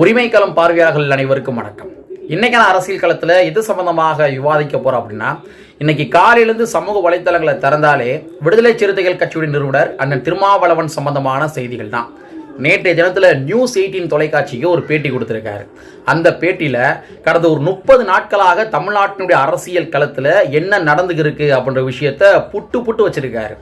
உரிமைக்களம் பார்வையாளர்கள் அனைவருக்கும் வணக்கம். இன்னைக்கான அரசியல் களத்தில் எது சம்பந்தமாக விவாதிக்க போறோம் அப்படின்னா, இன்னைக்கு காலையிலிருந்து சமூக வலைத்தளங்களை திறந்தாலே விடுதலை சிறுத்தைகள் கட்சியுடைய நிறுவனர் அண்ணன் திருமாவளவன் சம்பந்தமான செய்திகள் தான். நேற்றைய தினத்தில் News18 தொலைக்காட்சிக்கு ஒரு பேட்டி கொடுத்திருக்காரு. அந்த பேட்டியில கடந்த ஒரு 30 நாட்களாக தமிழ்நாட்டினுடைய அரசியல் களத்தில் என்ன நடந்துகிருக்கு அப்படின்ற விஷயத்த புட்டு வச்சிருக்காரு.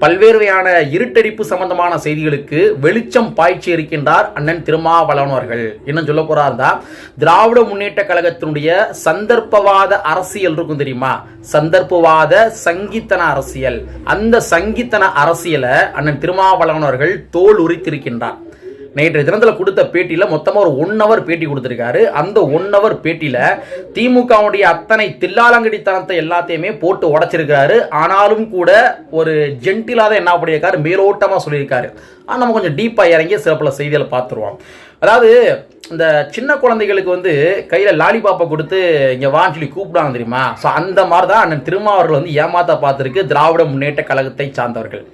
பல்வேறு வகையான இருட்டடிப்பு சம்பந்தமான செய்திகளுக்கு வெளிச்சம் பாய்ச்சி இருக்கின்றார் அண்ணன் திருமாவளவன் அவர்கள். இன்னும் சொல்ல போறாருந்தா, திராவிட முன்னேற்ற கழகத்தினுடைய சந்தர்ப்பவாத அரசியல் இருக்கும் தெரியுமா, சந்தர்ப்பவாத சங்கித்தன அரசியல். அந்த சங்கித்தன அரசியலை அண்ணன் திருமாவளவன் அவர்கள் தோல் உரித்திருக்கின்றார். நேற்றைய தினத்தில் கொடுத்த பேட்டியில் மொத்தமாக ஒரு 1 hour பேட்டி கொடுத்திருக்காரு. அந்த 1 hour பேட்டியில் திமுகவுடைய அத்தனை தில்லாலங்கடித்தனத்தை எல்லாத்தையுமே போட்டு உடைச்சிருக்காரு. ஆனாலும் கூட ஒரு ஜென்டிலாக தான் என்ன பண்ணியிருக்காரு, மேலோட்டமாக சொல்லியிருக்காரு. ஆனால் நம்ம கொஞ்சம் டீப்பாக இறங்கி சில செய்திகளை பார்த்துருவோம். அதாவது இந்த சின்ன குழந்தைகளுக்கு கையில் லாலிபாப்பை கொடுத்து இங்கே வான்னு சொல்லி கூப்பிடாங்க தெரியுமா. ஸோ அந்த மாதிரி தான் அண்ணன் திருமாவர்கள் ஏமாத்த பார்த்துருக்கு திராவிட முன்னேற்ற கழகத்தை சார்ந்தவர்கள்.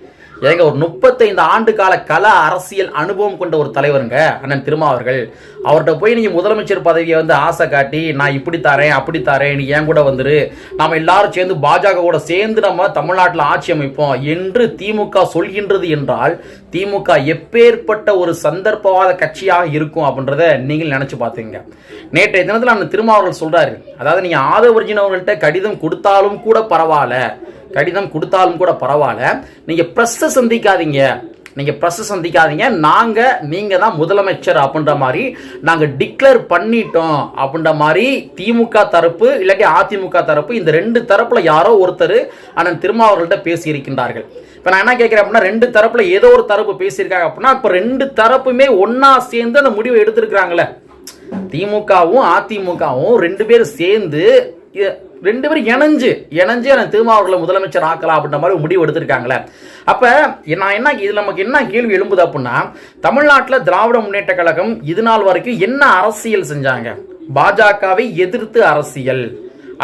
ஏங்க, ஒரு 35 ஆண்டு கால கல அரசியல் அனுபவம் கொண்ட ஒரு தலைவருங்க அண்ணன் திருமாவர்கள். அவர்கிட்ட போய் நீங்க முதலமைச்சர் பதவியை ஆசை காட்டி, நான் இப்படி தரேன் அப்படி தரேன், நீ ஏன் கூட வந்துரு, நாம எல்லாரும் சேர்ந்து பாஜக கூட சேர்ந்து நம்ம தமிழ்நாட்டில் ஆட்சி அமைப்போம் என்று திமுக சொல்கின்றது என்றால், திமுக எப்பேற்பட்ட ஒரு சந்தர்ப்பவாத கட்சியாக இருக்கும் அப்படின்றத நீங்கள் நினைச்சு பார்த்துங்க. நேற்றைய தினத்தில் அண்ணன் திருமாவர்கள் சொல்றாரு, அதாவது நீங்க ஆதவர்ஜின் அவர்கள்ட்ட கடிதம் கொடுத்தாலும் கூட பரவாயில்ல, நீங்க பிரஸ் சந்திக்காதீங்க, நீங்க தான் முதலமைச்சர் அப்படின்ற மாதிரி நாங்க டிக்ளேர் பண்ணிட்டோம் அப்படின்ற மாதிரி திமுக தரப்பு இல்லாட்டி அதிமுக தரப்பு, இந்த 2 தரப்புல யாரோ ஒருத்தர் அண்ணன் திருமாவர்கள்ட்ட பேசி இருக்கின்றார்கள். இப்ப நான் என்ன கேட்கிறேன் அப்படின்னா, 2 தரப்புல ஏதோ ஒரு தரப்பு பேசியிருக்காங்க அப்படின்னா, இப்ப 2 தரப்புமே ஒன்னா சேர்ந்து அந்த முடிவை எடுத்திருக்கிறாங்களே. திமுகவும் அதிமுகவும் 2 பேரும் சேர்ந்து 2 பேரும் இணைஞ்சு திருமாவர்களை முதலமைச்சர் ஆக்கலாம் அப்படின்ற மாதிரி முடிவு எடுத்திருக்காங்களே. அப்ப நான் என்ன, இது நமக்கு என்ன கேள்வி எழும்புது அப்படின்னா, தமிழ்நாட்டில் திராவிட முன்னேற்ற கழகம் இது நாள் வரைக்கும் என்ன அரசியல் செஞ்சாங்க? பாஜகவை எதிர்த்து அரசியல்,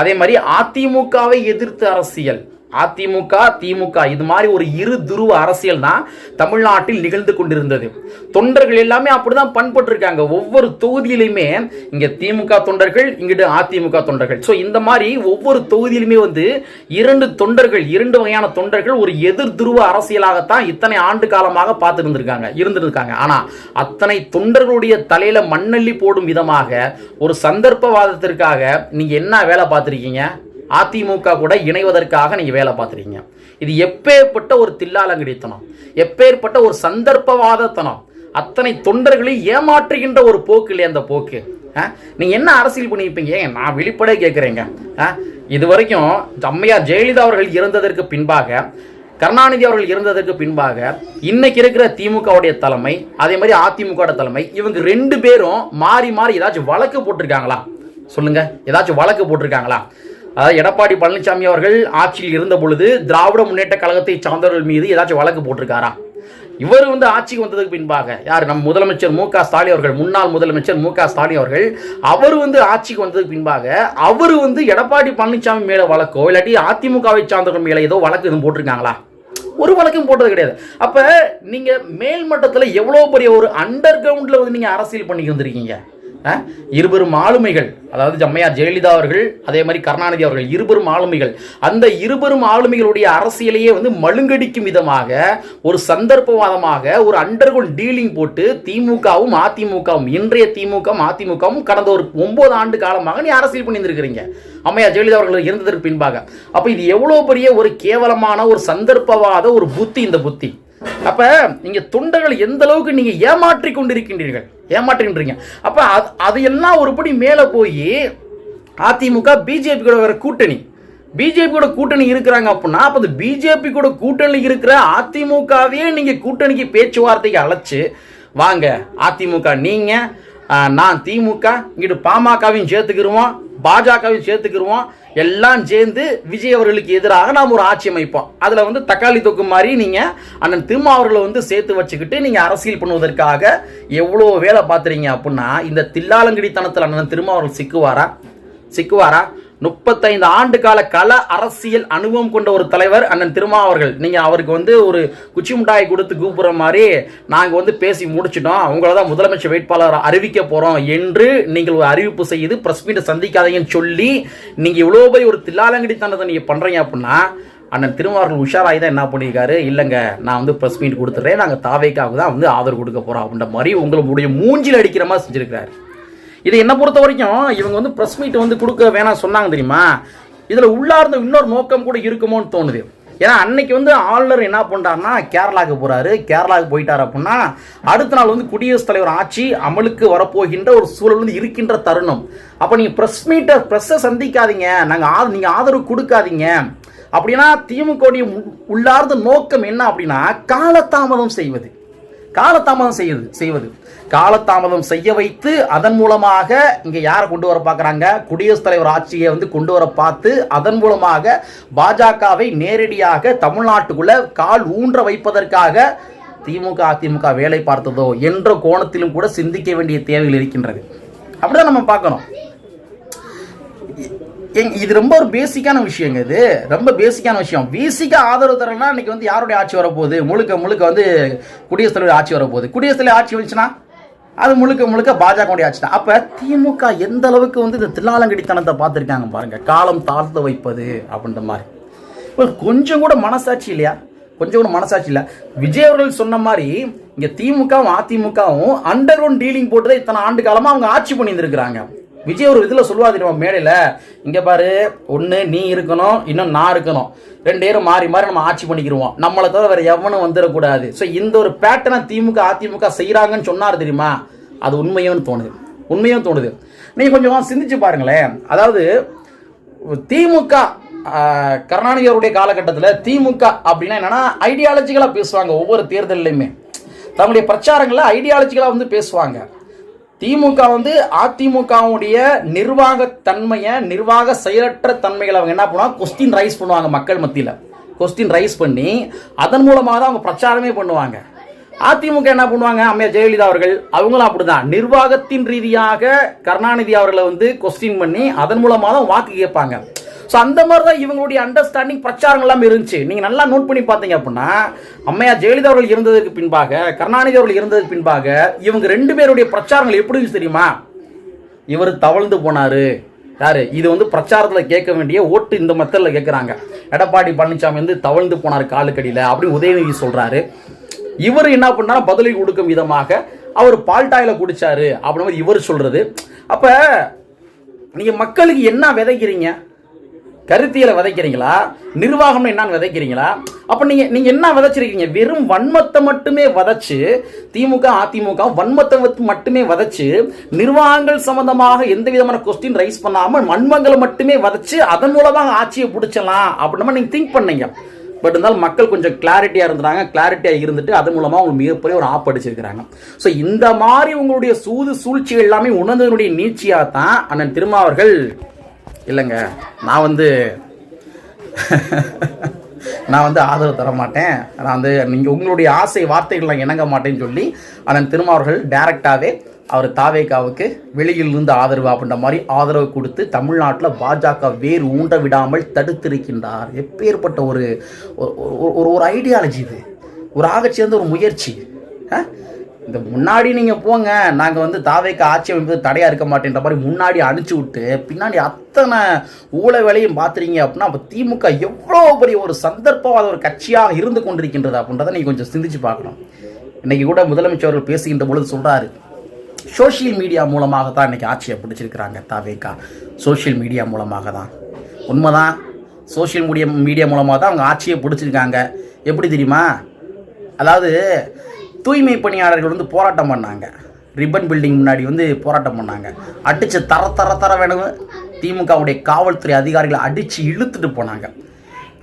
அதே மாதிரி அதிமுகவை எதிர்த்து அரசியல். அதிமுக திமுக இது மாதிரி ஒரு இரு துருவ அரசியல் தான் தமிழ்நாட்டில் நிகழ்ந்து கொண்டிருந்தது. தொண்டர்கள் எல்லாமே அப்படிதான் பண்பட்டு இருக்காங்க. ஒவ்வொரு தொகுதியிலுமே இங்க திமுக தொண்டர்கள், இங்கிட்டு அதிமுக தொண்டர்கள். சோ இந்த மாதிரி ஒவ்வொரு தொகுதியிலுமே 2 வகையான தொண்டர்கள் ஒரு எதிர் துருவ அரசியலாகத்தான் இத்தனை ஆண்டு காலமாக பார்த்து இருந்திருக்காங்க. ஆனா அத்தனை தொண்டர்களுடைய தலையில மண்ணள்ளி போடும் விதமாக ஒரு சந்தர்ப்பவாதத்திற்காக நீங்க என்ன வேலை பார்த்திருக்கீங்க? அதிமுக கூட இணைவதற்காக நீங்க வேலை பார்த்துறீங்க. இது எப்பேற்பட்ட ஒரு தில்லாலங்கடித்தனம், எப்பேற்பட்ட ஒரு சந்தர்ப்பவாதத்தனம், அத்தனை தொண்டர்களை ஏமாற்றுகின்ற ஒரு போக்கு இல்லையா அந்த போக்கு. நீங்க என்ன அரசியல் பண்ணியிருப்பீங்க? நான் வெளிப்படையே கேட்கிறேங்க. இது வரைக்கும் அம்மையார் ஜெயலலிதா அவர்கள் இறந்ததற்கு பின்பாக, கருணாநிதி அவர்கள் இருந்ததற்கு பின்பாக, இன்னைக்கு இருக்கிற திமுகவுடைய தலைமை, அதே மாதிரி அதிமுக தலைமை, இவங்க 2 பேரும் மாறி ஏதாச்சும் வழக்கு போட்டிருக்காங்களா? சொல்லுங்க, ஏதாச்சும் வழக்கு போட்டிருக்காங்களா? அதாவது எடப்பாடி பழனிசாமி அவர்கள் ஆட்சியில் இருந்த பொழுது திராவிட முன்னேற்ற கழகத்தை சார்ந்தவர்கள் மீது ஏதாச்சும் வழக்கு போட்டிருக்காரா? இவர் ஆட்சிக்கு வந்ததுக்கு பின்பாக யார், நம்ம முதலமைச்சர் மு.க. ஸ்டாலின் அவர்கள், முன்னாள் முதலமைச்சர் மு.க. ஸ்டாலின் அவர்கள், அவர் ஆட்சிக்கு வந்ததுக்கு பின்பாக அவர் எடப்பாடி பழனிசாமி மேல வழக்கோ இல்லாட்டி அதிமுகவை சார்ந்தவர்கள் மேல ஏதோ வழக்கு எதுவும் போட்டிருக்காங்களா? ஒரு வழக்கும் போட்டது கிடையாது. அப்ப நீங்க மேல்மட்டத்தில் எவ்வளவு பெரிய ஒரு அண்டர் கிரவுண்ட்ல நீங்க அரசியல் பண்ணி வந்திருக்கீங்க. இருபெரும் ஆளுமைகள், அதாவது அம்மையார் ஜெயலலிதா அவர்கள், அதே மாதிரி கருணாநிதி அவர்கள், இருபெரும் ஆளுமைகள். அந்த இருபெரும் ஆளுமைகளுடைய அரசியலையே மழுங்கடிக்கும் விதமாக ஒரு சந்தர்ப்பவாதமாக ஒரு அண்டர்கிரவுண்ட் டீலிங் போட்டு திமுகவும் அதிமுகவும், இன்றைய திமுகவும் அதிமுகவும் கடந்த ஒரு 9 ஆண்டு காலமாக நீ அரசியல் பண்ணியிருக்கிறீங்க அம்மையார் ஜெயலலிதா அவர்கள் இருந்ததற்கு பின்பாக. அப்ப இது எவ்வளவு பெரிய ஒரு கேவலமான ஒரு சந்தர்ப்பவாத ஒரு புத்தி இந்த புத்தி. அப்ப இங்க தொண்டர்கள் எந்த அளவுக்கு நீங்க ஏமாற்றி கொண்டிருக்கின்றீங்க. அப்ப அதையெல்லாம் ஒருபடி மேல போய் அதிமுக பிஜேபி கூட கூட்டணி இருக்கிறாங்க அப்படின்னா, அப்ப அந்த பிஜேபி கூட கூட்டணி இருக்கிற அதிமுகவே நீங்க கூட்டணிக்கு பேச்சுவார்த்தைக்கு அழைச்சு வாங்க, அதிமுக நீங்க, நான் திமுக, இங்கிட்டு பாமகவையும் சேர்த்துக்கிருவோம், பாஜகவையும் சேர்த்துக்கிருவோம், எல்லாம் சேர்ந்து விஜய் அவர்களுக்கு எதிராக நாம் ஒரு ஆட்சி அமைப்போம். அதுல தக்காளி தொக்கு மாதிரி நீங்க அண்ணன் திருமாவர்களை சேர்த்து வச்சுக்கிட்டு நீங்க அரசியல் பண்ணுவதற்காக எவ்வளவு வேலை பார்த்துறீங்க அப்படின்னா, இந்த தில்லாலங்கடித்தனத்தில் அண்ணன் திருமாவர்கள் சிக்குவாரா? 35 ஆண்டு கால கள அரசியல் அனுபவம் கொண்ட ஒரு தலைவர் அண்ணன் திருமாவர்கள். நீங்கள் அவருக்கு வந்து ஒரு குச்சி முட்டாய் கொடுத்து கூப்பிடுற மாதிரி நாங்கள் வந்து பேசி முடிச்சிட்டோம், உங்களை தான் முதலமைச்சர் வேட்பாளர் அறிவிக்க போகிறோம் என்று நீங்கள் ஒரு அறிவிப்பு செய்து பிரஸ் மீட்டை சந்திக்காதீங்கன்னு சொல்லி நீங்கள் இவ்வளோ பெரிய ஒரு தில்லாலங்கடித்தனத்தை நீங்கள் பண்ணுறீங்க அப்படின்னா அண்ணன் திருமாவர்கள் உஷாராகி தான் என்ன பண்ணியிருக்காரு, இல்லைங்க நான் வந்து ப்ரெஸ் மீட் கொடுத்துட்றேன், நாங்கள் தாவேக்காவுக்கு தான் வந்து ஆதரவு கொடுக்க போகிறோம் அப்படின்ற மாதிரி உங்களுடைய மூஞ்சில் அடிக்கிற மாதிரி செஞ்சுருக்காரு. இது என்னை பொறுத்த வரைக்கும் இவங்க வந்து ப்ரெஸ் மீட் வந்து கொடுக்க வேணாம் சொன்னாங்க தெரியுமா, இதில் உள்ளார்ந்த இன்னொரு நோக்கம் கூட இருக்குமோன்னு தோணுது. ஏன்னா அன்னைக்கு வந்து ஆளுநர் என்ன பண்ணுறாருன்னா கேரளாவுக்கு போகிறாரு, கேரளாவுக்கு போயிட்டார் அப்படின்னா அடுத்த நாள் வந்து குடியரசுத் தலைவர் ஆட்சி அமலுக்கு வரப்போகின்ற ஒரு சூழல் வந்து இருக்கின்ற தருணம். அப்போ நீங்கள் ப்ரெஸ்ஸை சந்திக்காதீங்க, நீங்கள் ஆதரவு கொடுக்காதீங்க அப்படின்னா திமுக உள்ளார்ந்த நோக்கம் என்ன அப்படின்னா காலதாமதம் செய்ய வைத்து அதன் மூலமாக இங்கே யாரை கொண்டு வர பார்க்குறாங்க, குடியரசுத் தலைவர் ஆட்சியை வந்து கொண்டு வர பார்த்து அதன் மூலமாக பாஜகவை நேரடியாக தமிழ்நாட்டுக்குள்ள கால் ஊன்ற வைப்பதற்காக திமுக அதிமுக வேலை பார்த்ததோ என்ற கோணத்திலும் கூட சிந்திக்க வேண்டிய தேவைகள் இருக்கின்றது. அப்படிதான் நம்ம பார்க்கணும். இது ரொம்ப ஒரு பேசிக்கான விஷயங்க, இது ரொம்ப பேசிக்கான விஷயம். விசிக்கு ஆதரவு தரனா இன்னைக்கு வந்து யாருடைய ஆட்சி வரப்போகுது, முழுக்க வந்து குடியரசுத் தலைவர் ஆட்சி வரப்போகுது. குடியரசுத் தலைவர் ஆட்சி வந்துச்சுன்னா அது முழுக்க பாஜக ஆட்சி தான். அப்ப திமுக எந்த அளவுக்கு வந்து இந்த தில்லாலங்கடித்தனத்தை பார்த்துருக்காங்க பாருங்க, காலம் தாழ்த்த வைப்பது அப்படின்ற மாதிரி. கொஞ்சம் கூட மனசாட்சி இல்லையா, கொஞ்சம் கூட மனசாட்சி இல்லை. விஜய் அவர்கள் சொன்ன மாதிரி இங்க திமுகவும் அதிமுகவும் அண்டர் கிரவுண்ட் டீலிங் போட்டுதான் இத்தனை ஆண்டு காலமா அவங்க ஆட்சி பண்ணியிருந்திருக்கிறாங்க. விஜய் ஒரு இதில் சொல்லுவாது மேடையில், இங்கே பாரு ஒன்று நீ இருக்கணும், இன்னும் நான் இருக்கணும், 2 பேரும் மாறி நம்ம ஆட்சி பண்ணிக்கிடுவோம், நம்மளை தவிர வேற எவனும் வந்துடக்கூடாது. ஸோ இந்த ஒரு பேட்டர்னை திமுக அதிமுக செய்கிறாங்கன்னு சொன்னார் தெரியுமா, அது உண்மையும் தோணுது. நீங்கள் கொஞ்சம் சிந்திச்சு பாருங்களேன். அதாவது திமுக கருணாநிதி அவருடைய காலகட்டத்தில் திமுக அப்படின்னா என்னன்னா ஐடியாலஜிக்கலாக பேசுவாங்க. ஒவ்வொரு தேர்தலையுமே தங்களுடைய பிரச்சாரங்களில் ஐடியாலஜிக்கலாக வந்து பேசுவாங்க. திமுக வந்து அதிமுகவுடைய நிர்வாக செயலற்ற தன்மைகளை அவங்க என்ன பண்ணுவாங்க, கொஸ்டின் ரைஸ் பண்ணுவாங்க. மக்கள் மத்தியில் கொஸ்டின் ரைஸ் பண்ணி அதன் மூலமாக தான் அவங்க பிரச்சாரமே பண்ணுவாங்க. அதிமுக என்ன பண்ணுவாங்க, அம்மையார் ஜெயலலிதா அவர்கள் அவங்களும் அப்படிதான் நிர்வாகத்தின் ரீதியாக கருணாநிதி அவர்களை வந்து கொஸ்டின் பண்ணி அதன் மூலமாக தான் வாக்கு கேட்பாங்க. ஸோ அந்த மாதிரி தான் இவங்களுடைய அண்டர்ஸ்டாண்டிங் பிரச்சாரங்கள்லாம் இருந்துச்சு. நீங்கள் நல்லா நோட் பண்ணி பார்த்தீங்க அப்படின்னா அம்மையார் ஜெயலலிதா அவர்கள் இருந்ததுக்கு பின்பாக கருணாநிதி அவர்கள் இருந்ததுக்கு பின்பாக இவங்க 2 பேருடைய பிரச்சாரங்கள் எப்படி இருந்துச்சு தெரியுமா, இவர் தவழ்ந்து போனாரு யாரு, இது வந்து பிரச்சாரத்தில் கேட்க வேண்டிய ஓட்டு இந்த மெத்தடில் கேட்குறாங்க. எடப்பாடி பழனிசாமி வந்து தவழ்ந்து போனார் காலுக்கடியில் அப்படி உதயநிதி சொல்கிறாரு. இவர் என்ன பண்ணாரு, பதிலை கொடுக்கும் விதமாக அவர் பால்டாயில குடிச்சாரு அப்படின்னு இவர் சொல்றது. அப்போ நீங்கள் மக்களுக்கு என்ன விதைக்கிறீங்க, கருத்தியலை விதைக்கிறீங்களா, நிர்வாகம் என்னன்னு விதைக்கிறீங்களா? அப்ப நீங்க என்ன விதைச்சிருக்கீங்க, வெறும் வன்மத்தை மட்டுமே விதைச்சு திமுக அதிமுக வன்மத்தை மட்டுமே விதைச்சு நிர்வாகங்கள் சம்பந்தமாக எந்த விதமான கொஸ்டின் ரைஸ் பண்ணாம வன்மங்களை மட்டுமே விதைச்சு அதன் மூலமாக ஆட்சியை பிடிச்சலாம் அப்படின்னு நீங்க திங்க் பண்ணீங்க. பட் இருந்தாலும் மக்கள் கொஞ்சம் கிளாரிட்டியாக இருந்தாங்க, கிளாரிட்டியாக இருந்துட்டு அதன் மூலமாக அவங்க மிகப்பெரிய ஒரு ஆப் அடிச்சிருக்கிறாங்க. ஸோ இந்த மாதிரி உங்களுடைய சூழ்ச்சிகள் எல்லாமே உணர்ந்ததனுடைய நீட்சியாக தான் அண்ணன் திருமாவர்கள் இல்லைங்க நான் வந்து ஆதரவு தர மாட்டேன், நான் வந்து நீங்கள் உங்களுடைய ஆசை வார்த்தைகள் நான் இணங்க மாட்டேன்னு சொல்லி அண்ணன் திருமாவர்கள் டைரக்டாகவே அவர் தாவேகாவுக்கு வெளியிலிருந்து ஆதரவு அப்படின்ற மாதிரி ஆதரவு கொடுத்து தமிழ்நாட்டில் பாஜக வேறு ஊண்ட விடாமல் தடுத்திருக்கின்றார். எப்பேற்பட்ட ஒரு ஐடியாலஜி இது, ஒரு ஆக சேர்ந்த ஒரு முயற்சி. இந்த முன்னாடி நீங்கள் போங்க, நாங்கள் வந்து தாவேக்கா ஆட்சி அமைப்பது தடையாக இருக்க மாட்டேன்ற மாதிரி முன்னாடி அனுப்பிச்சி விட்டு பின்னாடி அத்தனை ஊழ வேலையும் பார்த்துறீங்க அப்படின்னா அப்போ திமுக எவ்வளோ பெரிய ஒரு சந்தர்ப்பவாத ஒரு கட்சியாக இருந்து கொண்டிருக்கின்றது அப்படின்றத நீங்கள் கொஞ்சம் சிந்திச்சு பார்க்கணும். இன்றைக்கி கூட முதலமைச்சர்கள் பேசுகின்ற பொழுது சொல்கிறாரு, சோஷியல் மீடியா மூலமாக தான் இன்றைக்கி ஆட்சியை பிடிச்சிருக்கிறாங்க தாவேக்கா, சோஷியல் மீடியா மூலமாக தான். உண்மைதான், சோஷியல் மீடியா மூலமாக தான் அவங்க ஆட்சியை பிடிச்சிருக்காங்க. எப்படி தெரியுமா, அதாவது தூய்மை பணியாளர்கள் வந்து போராட்டம் பண்ணாங்க, ரிப்பன் பில்டிங் முன்னாடி வந்து போராட்டம் பண்ணாங்க, அடித்து தர வேணும் திமுகவுடைய காவல்துறை அதிகாரிகளை அடித்து இழுத்துட்டு போனாங்க.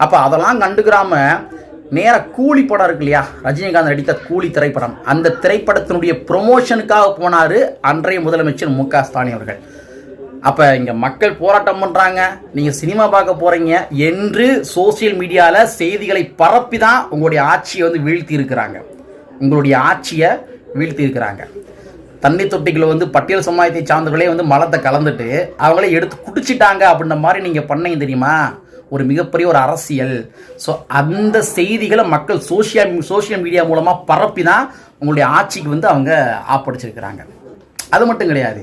அப்போ அதெல்லாம் கண்டுக்கிறாம நேராக கூலி படம் இருக்கு இல்லையா, ரஜினிகாந்த் நடித்த கூலி திரைப்படம், அந்த திரைப்படத்தினுடைய ப்ரொமோஷனுக்காக போனார் அன்றைய முதலமைச்சர் மு.க. ஸ்டாலின் அவர்கள். அப்போ இங்கே மக்கள் போராட்டம் பண்ணுறாங்க, நீங்கள் சினிமா பார்க்க போகிறீங்க என்று சோசியல் மீடியாவில் செய்திகளை பரப்பி தான் உங்களுடைய ஆட்சியை வந்து வீழ்த்தி இருக்கிறாங்க. தண்ணி தொட்டிகளை வந்து பட்டியல் சமுதாயத்தை சார்ந்தவர்களே வந்து மலத்தை கலந்துட்டு அவங்களே எடுத்து குடிச்சிட்டாங்க அப்படின்ற மாதிரி நீங்கள் பண்ணீங்க தெரியுமா? ஒரு மிகப்பெரிய ஒரு அரசியல். ஸோ அந்த செய்திகளை மக்கள் சோஷியல் மீடியா மூலமாக பரப்பி தான் உங்களுடைய ஆட்சிக்கு வந்து அவங்க ஆப்படிச்சிருக்கிறாங்க. அது மட்டும் கிடையாது,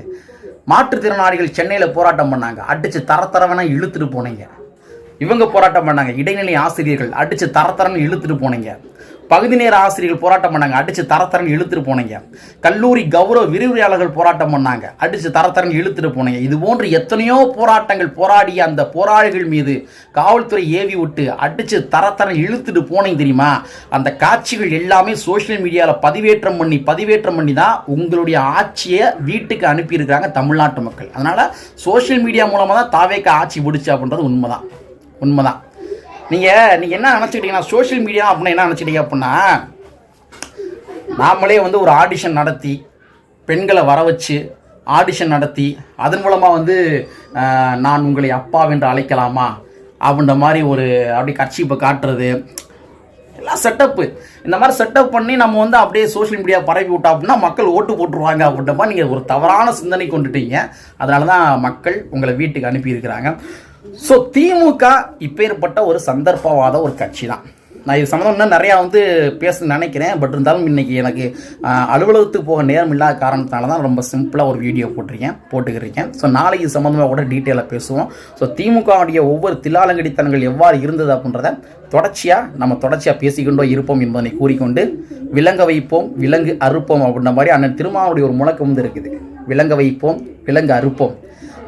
மாற்றுத்திறனாளிகள் சென்னையில் போராட்டம் பண்ணாங்க, அடித்து தரத்தரவனா இழுத்துட்டு போனீங்க. இவங்க போராட்டம் பண்ணாங்க, இடைநிலை ஆசிரியர்கள் அடித்து தரத்தரன்னு இழுத்துட்டு போனீங்க. பகுதி நேர ஆசிரியர்கள் போராட்டம் பண்ணாங்க, அடித்து தரத்தரன்னு இழுத்துட்டு போனீங்க. கல்லூரி கௌரவ விரிவுரையாளர்கள் போராட்டம் பண்ணாங்க, அடித்து தரத்தரன்னு இழுத்துட்டு போனீங்க. இது போன்று எத்தனையோ போராட்டங்கள் போராடிய அந்த போராளிகள் மீது காவல்துறை ஏவி விட்டு அடித்து தரத்தரன் இழுத்துட்டு போனீங்க தெரியுமா? அந்த காட்சிகள் எல்லாமே சோஷியல் மீடியாவில் பதிவேற்றம் பண்ணி தான் உங்களுடைய ஆட்சியை வீட்டுக்கு அனுப்பியிருக்கிறாங்க தமிழ்நாட்டு மக்கள். அதனால் சோஷியல் மீடியா மூலமாக தான் தாவேக்க ஆட்சி பிடிச்சி அப்படின்றது உண்மைதான். நீங்கள் என்ன நினச்சிக்கிட்டீங்கன்னா, சோஷியல் மீடியா அப்படின்னா என்ன நினச்சிட்டீங்க அப்படின்னா, நாமளே வந்து ஒரு ஆடிஷன் நடத்தி பெண்களை வர வச்சு ஆடிஷன் நடத்தி அதன் மூலமாக வந்து நான் உங்களை அப்பாவென்று அழைக்கலாமா அப்படின்ற மாதிரி அப்படி கட்சிப்பை காட்டுறது எல்லாம் செட்டப்பு. இந்த மாதிரி செட்டப் பண்ணி நம்ம வந்து அப்படியே சோஷியல் மீடியா பரப்பி விட்டோம் அப்படின்னா மக்கள் ஓட்டு போட்டுருவாங்க அப்படின்ற மாதிரி நீங்கள் ஒரு தவறான சிந்தனை கொண்டுட்டீங்க. அதனால தான் மக்கள் உங்களை வீட்டுக்கு அனுப்பியிருக்கிறாங்க. ஸோ திமுக இப்பேற்பட்ட ஒரு சந்தர்ப்பவாத ஒரு கட்சி தான். நான் இது சம்மந்தம் இன்னும் நிறையா வந்து பேச நினைக்கிறேன். பட் இருந்தாலும் இன்றைக்கி எனக்கு அலுவலகத்துக்கு போக நேரம் இல்லாத காரணத்தினால தான் ரொம்ப சிம்பிளாக ஒரு வீடியோ போட்டுக்கிறேன். ஸோ நாளைக்கு இது சம்மந்தமாக கூட டீட்டெயிலாக பேசுவோம். ஸோ திமுகவுடைய ஒவ்வொரு தில்லாலங்கடித்தனங்கள் எவ்வாறு இருந்தது அப்படின்றத தொடர்ச்சியாக பேசிக்கொண்டோ இருப்போம் என்பதனை கூறிக்கொண்டு, விலங்க வைப்போம் விலங்கு அறுப்போம் அப்படின்ற மாதிரி அண்ணன் திருமாவுடைய ஒரு முழக்கம் வந்து இருக்குது. விலங்க வைப்போம் விலங்கு அறுப்போம்.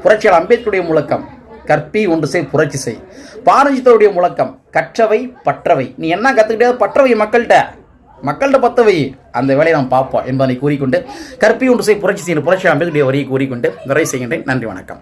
புரட்சியாளர் அம்பேத்கருடைய முழக்கம் கற்பி ஒன்று செய் புரட்சி செய். பாரஞ்சித்தருடைய முழக்கம் கற்றவை பற்றவை. நீ என்ன கற்றுக்கிட்டே பற்றவை மக்கள்கிட்ட பற்றவை. அந்த வேலையை நாம் பார்ப்போம் என்பதனை கூறிக்கொண்டு, கற்பி ஒன்று செய் புரட்சி செய்ய புரட்சியாளர் அம்பேத்கருடைய வரியை கூறிக்கொண்டு நிறைவு செய்கின்றேன். நன்றி, வணக்கம்.